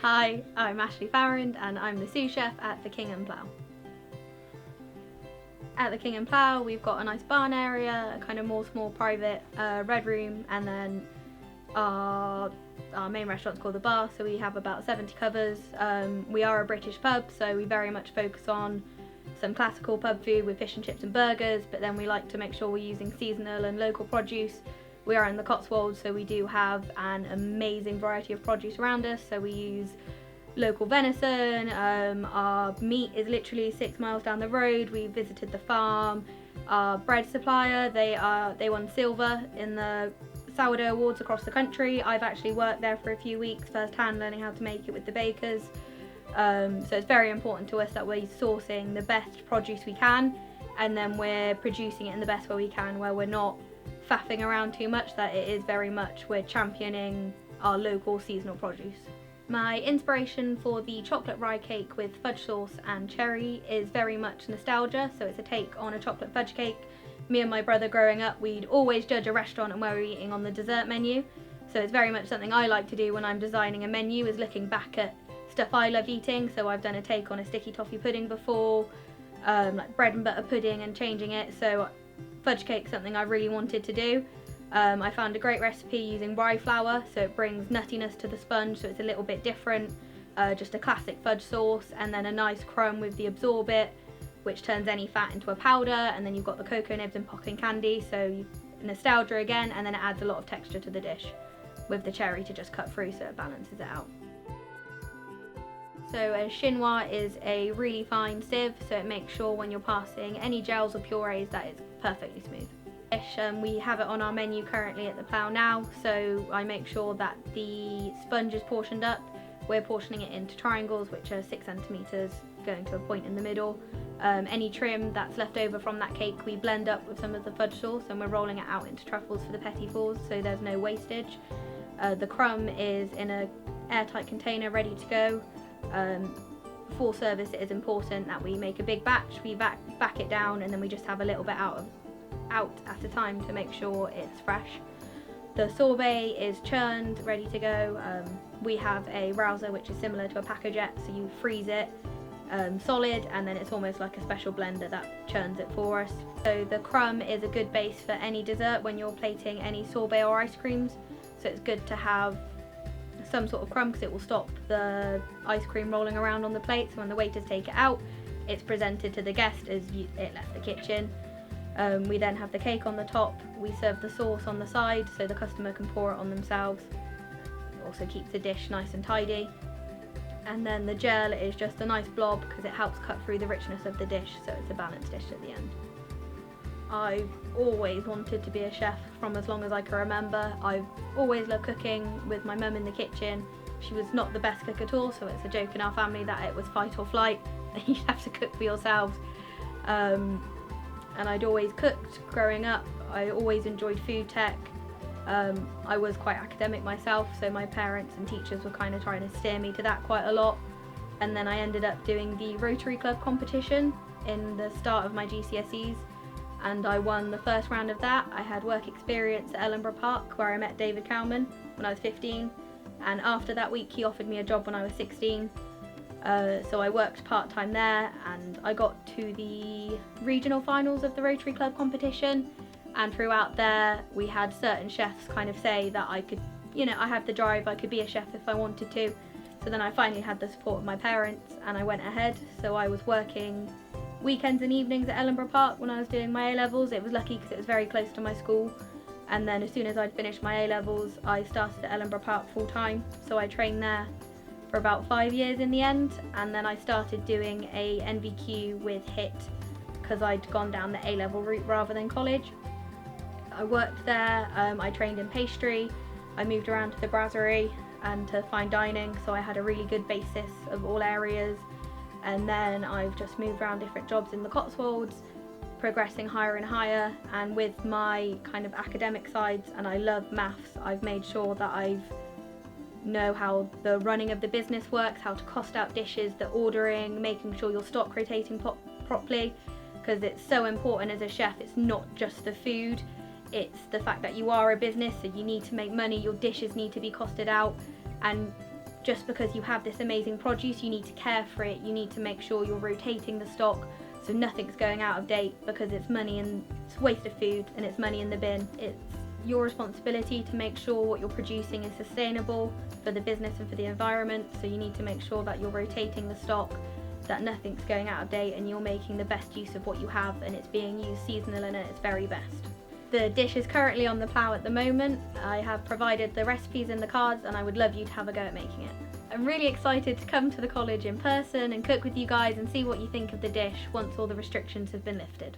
Hi, I'm Ashleigh Farrand and I'm the sous chef at the Kingham Plough. At the Kingham Plough we've got a nice barn area, a kind of more small private red room, and then our main restaurant's called the Bar, so we have about 70 covers. We are a British pub, so we very much focus on some classical pub food with fish and chips and burgers, but then we like to make sure we're using seasonal and local produce. We are in the Cotswolds, so we do have an amazing variety of produce around us. So we use local venison. Our meat is literally 6 miles down the road. We visited the farm. Our bread supplier, they won silver in the sourdough awards across the country. I've actually worked there for a few weeks firsthand, learning how to make it with the bakers. So it's very important to us that we're sourcing the best produce we can, and then we're producing it in the best way we can, where we're not faffing around too much, that it is very much we're championing our local seasonal produce. My inspiration for the chocolate rye cake with fudge sauce and cherry is very much nostalgia, so it's a take on a chocolate fudge cake. Me and my brother growing up, we'd always judge a restaurant and where we were eating on the dessert menu, so it's very much something I like to do when I'm designing a menu, is looking back at stuff I loved eating. So I've done a take on a sticky toffee pudding before, like bread and butter pudding, and changing it. So fudge cake, something I really wanted to do. I found a great recipe using rye flour, so it brings nuttiness to the sponge, so it's a little bit different. Just a classic fudge sauce, and then a nice crumb with the absorbit, which turns any fat into a powder, and then you've got the cocoa nibs and popping candy, so nostalgia again, and then it adds a lot of texture to the dish with the cherry to just cut through, so it balances it out. So a chinois is a really fine sieve, so it makes sure when you're passing any gels or purees that it's perfectly smooth. We have it on our menu currently at the Plough now, so I make sure that the sponge is portioned up. We're portioning it into triangles, which are 6 centimetres going to a point in the middle. Any trim that's left over from that cake we blend up with some of the fudge sauce, and we're rolling it out into truffles for the petit fours, so there's no wastage. The crumb is in an airtight container ready to go. For service, it is important that we make a big batch, we back it down, and then we just have a little bit out at a time to make sure it's fresh. The sorbet is churned, ready to go. We have a rouser which is similar to a Pack-O-Jet, so you freeze it solid, and then it's almost like a special blender that churns it for us. So the crumb is a good base for any dessert when you're plating any sorbet or ice creams, so it's good to have some sort of crumb because it will stop the ice cream rolling around on the plate, so when the waiters take it out, it's presented to the guest as it left the kitchen. We then have the cake on the top. We serve the sauce on the side so the customer can pour it on themselves. It also keeps the dish nice and tidy. And then the gel is just a nice blob because it helps cut through the richness of the dish, so it's a balanced dish at the end. I've always wanted to be a chef from as long as I can remember. I've always loved cooking with my mum in the kitchen. She was not the best cook at all, so it's a joke in our family that it was fight or flight. You have to cook for yourselves. And I'd always cooked growing up. I always enjoyed food tech. I was quite academic myself, so my parents and teachers were kind of trying to steer me to that quite a lot. And then I ended up doing the Rotary Club competition in the start of my GCSEs, and I won the first round of that. I had work experience at Ellenborough Park where I met David Cowman when I was 15, and after that week he offered me a job when I was 16. So I worked part-time there, and I got to the regional finals of the Rotary Club competition, and throughout there we had certain chefs kind of say that I could, I had the drive, I could be a chef if I wanted to. So then I finally had the support of my parents and I went ahead. So I was working weekends and evenings at Ellenborough Park when I was doing my A-levels. It was lucky because it was very close to my school, and then as soon as I'd finished my A-levels I started at Ellenborough Park full-time, so I trained there for about 5 years in the end, and then I started doing a NVQ with HIT because I'd gone down the A-level route rather than college. I worked there, I trained in pastry, I moved around to the brasserie and to fine dining, so I had a really good basis of all areas. And then I've just moved around different jobs in the Cotswolds, progressing higher and higher, and with my kind of academic sides, and I love maths, I've made sure that I know how the running of the business works, how to cost out dishes, the ordering, making sure your stock rotating properly, because it's so important as a chef. It's not just the food, it's the fact that you are a business, so you need to make money, your dishes need to be costed out, and just because you have this amazing produce, you need to care for it, you need to make sure you're rotating the stock so nothing's going out of date, because it's money and it's waste of food and it's money in the bin. It's your responsibility to make sure what you're producing is sustainable for the business and for the environment, so you need to make sure that you're rotating the stock, that nothing's going out of date, and you're making the best use of what you have and it's being used seasonal and at its very best. The dish is currently on the Plough at the moment. I have provided the recipes in the cards and I would love you to have a go at making it. I'm really excited to come to the college in person and cook with you guys and see what you think of the dish once all the restrictions have been lifted.